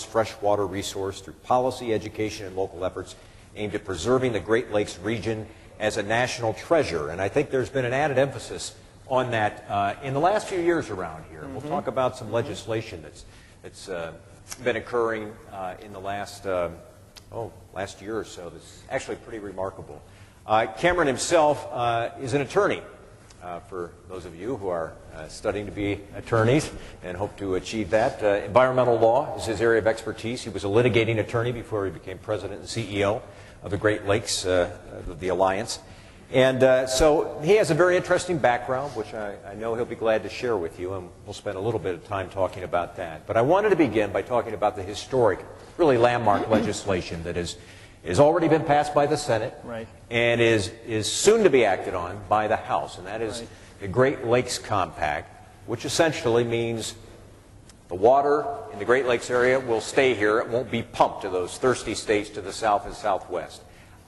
freshwater resource through policy, education, and local efforts aimed at preserving the Great Lakes region as a national treasure. And I think there's been an added emphasis on that in the last few years around here. We'll talk about some legislation that's been occurring in the last year or so that's actually pretty remarkable. Cameron himself is an attorney. For those of you who are studying to be attorneys and hope to achieve that. Environmental law is his area of expertise. He was a litigating attorney before he became president and CEO of the Great Lakes, the Alliance. And so he has a very interesting background, which I know he'll be glad to share with you, and we'll spend a little bit of time talking about that. But I wanted to begin by talking about the historic, really landmark legislation that has already been passed by the Senate, right, and is soon to be acted on by the House, and that is right, the Great Lakes Compact, which essentially means the water in the Great Lakes area will stay here. It won't be pumped to those thirsty states to the south and southwest.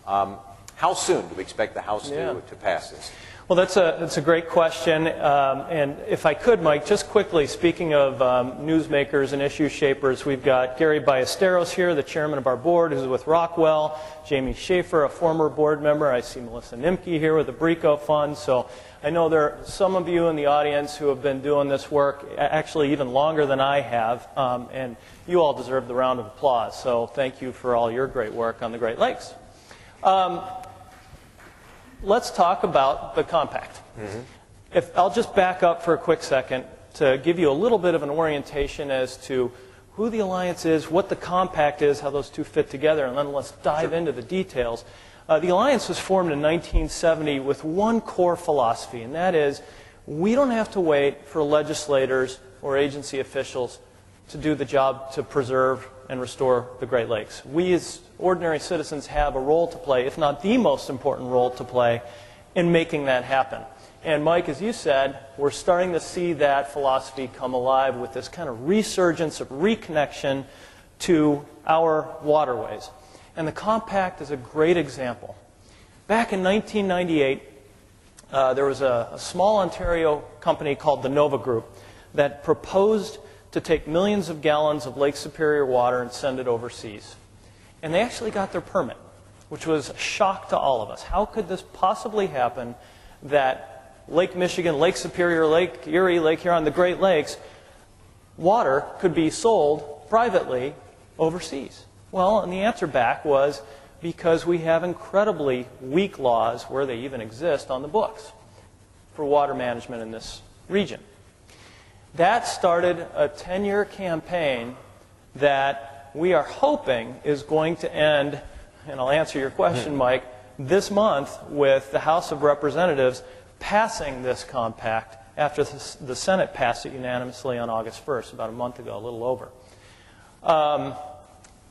How soon do we expect the House to pass this? Well, that's a great question. And if I could, Mike, just quickly, speaking of newsmakers and issue shapers, we've got Gary Ballesteros here, the chairman of our board, who's with Rockwell, Jamie Schaefer, a former board member. I see Melissa Nimke here with the Brico Fund. So I know there are some of you in the audience who have been doing this work actually even longer than I have, and you all deserve the round of applause. So thank you for all your great work on the Great Lakes. Let's talk about the compact. If I'll just back up for a quick second to give you a little bit of an orientation as to who the Alliance is, what the compact is, how those two fit together, and then let's dive into the details. The Alliance was formed in 1970 with one core philosophy, and that is we don't have to wait for legislators or agency officials to do the job to preserve and restore the Great Lakes. We as ordinary citizens have a role to play, if not the most important role to play, in making that happen. And Mike, as you said, we're starting to see that philosophy come alive with this kind of resurgence of reconnection to our waterways. And the compact is a great example. Back in 1998, there was a small Ontario company called the Nova Group that proposed to take millions of gallons of Lake Superior water and send it overseas. And they actually got their permit, which was a shock to all of us. How could this possibly happen that Lake Michigan, Lake Superior, Lake Erie, Lake Huron, the Great Lakes, water could be sold privately overseas? Well, and the answer back was because we have incredibly weak laws, where they even exist, on the books for water management in this region. That started a 10-year campaign that we are hoping is going to end, and I'll answer your question, Mike, this month with the House of Representatives passing this compact after the Senate passed it unanimously on August 1st, about a month ago, a little over.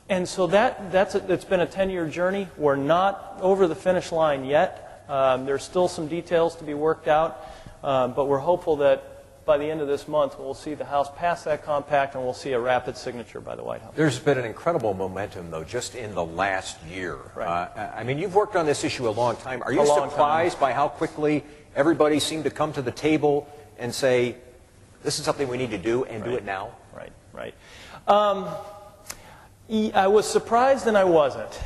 And so it's been a 10-year journey. We're not over the finish line yet. There's still some details to be worked out, but we're hopeful that by the end of this month, we'll see the House pass that compact, and we'll see a rapid signature by the White House. There's been an incredible momentum, though, just in the last year. Right. I mean, you've worked on this issue a long time. Are you surprised by how quickly everybody seemed to come to the table and say, this is something we need to do, and do it now? Right, right. I was surprised and I wasn't.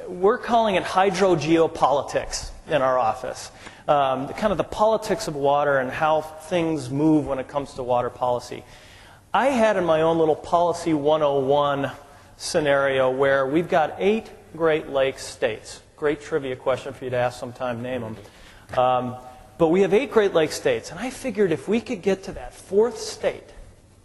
We're calling it HydroGeopolitics in our office. Kind of the politics of water and how things move when it comes to water policy. I had in my own little Policy 101 scenario where we've got 8 Great Lakes states. Great trivia question for you to ask sometime, name them. But we have 8 Great Lakes states, and I figured if we could get to that 4th state,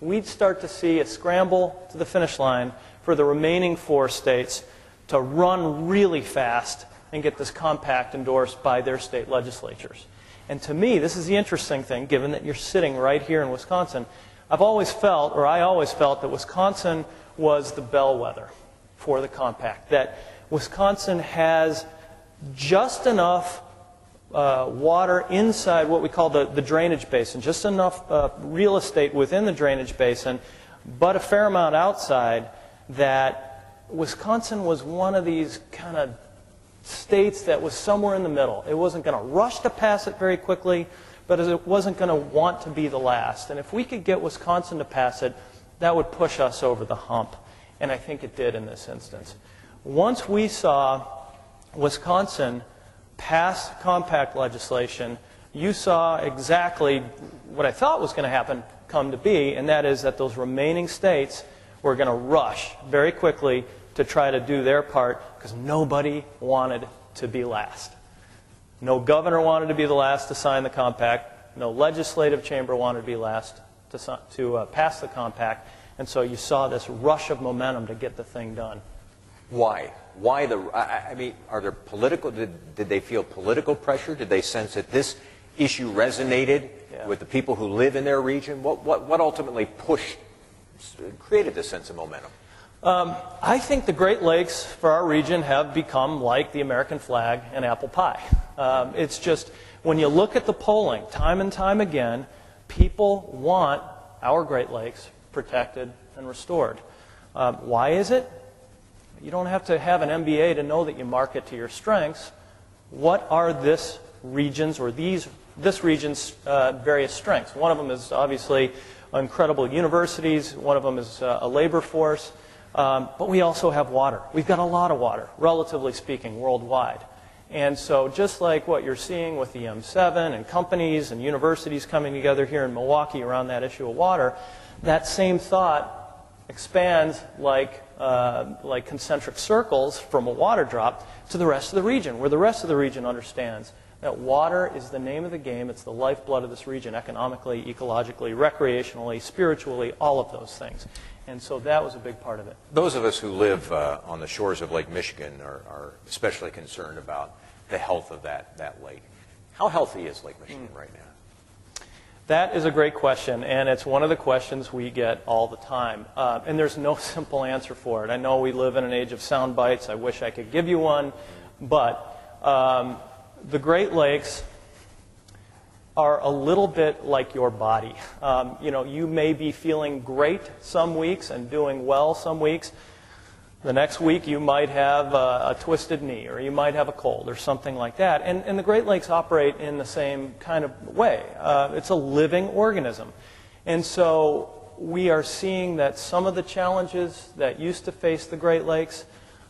we'd start to see a scramble to the finish line for the remaining 4 states to run really fast and get this compact endorsed by their state legislatures. And to me, this is the interesting thing, given that you're sitting right here in Wisconsin. I always felt that Wisconsin was the bellwether for the compact, that Wisconsin has just enough water inside what we call the drainage basin, just enough real estate within the drainage basin, but a fair amount outside, that Wisconsin was one of these kind of states that was somewhere in the middle. It wasn't going to rush to pass it very quickly, but it wasn't going to want to be the last. And if we could get Wisconsin to pass it, that would push us over the hump. And I think it did in this instance. Once we saw Wisconsin pass compact legislation, you saw exactly what I thought was going to happen come to be, and that is that those remaining states were going to rush very quickly to try to do their part because nobody wanted to be last. No governor wanted to be the last to sign the compact. No legislative chamber wanted to be last to pass the compact. And so you saw this rush of momentum to get the thing done. Why? Why the? I mean, are there political? Did they feel political pressure? Did they sense that this issue resonated with the people who live in their region? What ultimately created this sense of momentum? I think the Great Lakes for our region have become like the American flag and apple pie. It's just, when you look at the polling, time and time again, people want our Great Lakes protected and restored. Why is it? You don't have to have an MBA to know that you market to your strengths. What are this region's various strengths? One of them is obviously incredible universities. One of them is a labor force. But we also have water. We've got a lot of water, relatively speaking, worldwide. And so just like what you're seeing with the M7 and companies and universities coming together here in Milwaukee around that issue of water, that same thought expands like concentric circles from a water drop to the rest of the region, where the rest of the region understands that water is the name of the game. It's the lifeblood of this region, economically, ecologically, recreationally, spiritually, all of those things. And so that was a big part of it. Those of us who live on the shores of Lake Michigan are especially concerned about the health of that lake. How healthy is Lake Michigan right now? That is a great question, and it's one of the questions we get all the time. And there's no simple answer for it. I know we live in an age of sound bites. I wish I could give you one. But the Great Lakes are a little bit like your body. You may be feeling great some weeks and doing well some weeks. The next week you might have a twisted knee, or you might have a cold or something like that. And the Great Lakes operate in the same kind of way. It's a living organism. And so we are seeing that some of the challenges that used to face the Great Lakes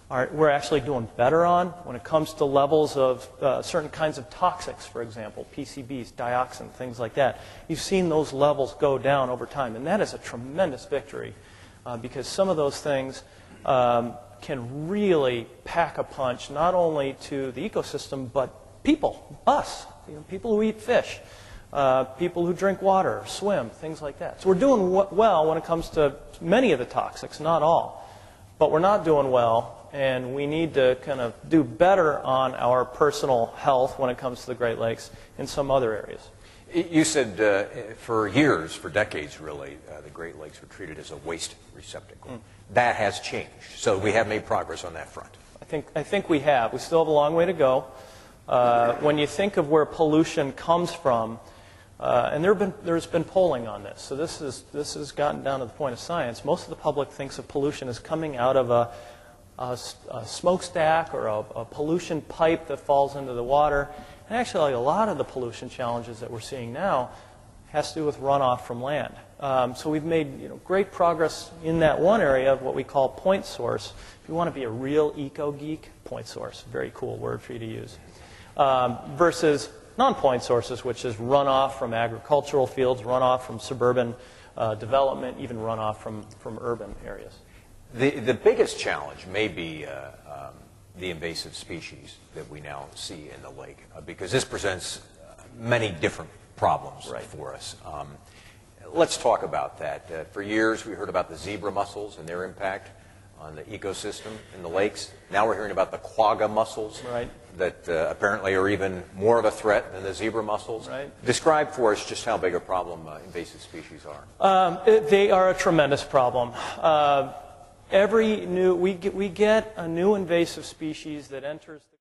we're actually doing better on when it comes to levels of certain kinds of toxics, for example, PCBs, dioxin, things like that. You've seen those levels go down over time, and that is a tremendous victory because some of those things can really pack a punch not only to the ecosystem, but people, us, people who eat fish, people who drink water, swim, things like that. So we're doing well when it comes to many of the toxics, not all. But we're not doing well, and we need to kind of do better on our personal health when it comes to the Great Lakes in some other areas. You said for years, for decades really, the Great Lakes were treated as a waste receptacle. That has changed, so we have made progress on that front. I think we have. We still have a long way to go. When you think of where pollution comes from, and there's been polling on this, so this has gotten down to the point of science. Most of the public thinks of pollution as coming out of a smokestack or a pollution pipe that falls into the water. And actually, a lot of the pollution challenges that we're seeing now has to do with runoff from land. So we've made great progress in that one area of what we call point source. If you want to be a real eco-geek, point source, very cool word for you to use, versus non-point sources, which is runoff from agricultural fields, runoff from suburban development, even runoff from urban areas. The biggest challenge may be the invasive species that we now see in the lake, because this presents many different problems for us. Let's talk about that. For years we heard about the zebra mussels and their impact on the ecosystem in the lakes. Now we're hearing about the quagga mussels that apparently are even more of a threat than the zebra mussels. Describe for us just how big a problem invasive species are. They are a tremendous problem. We get a new invasive species that enters the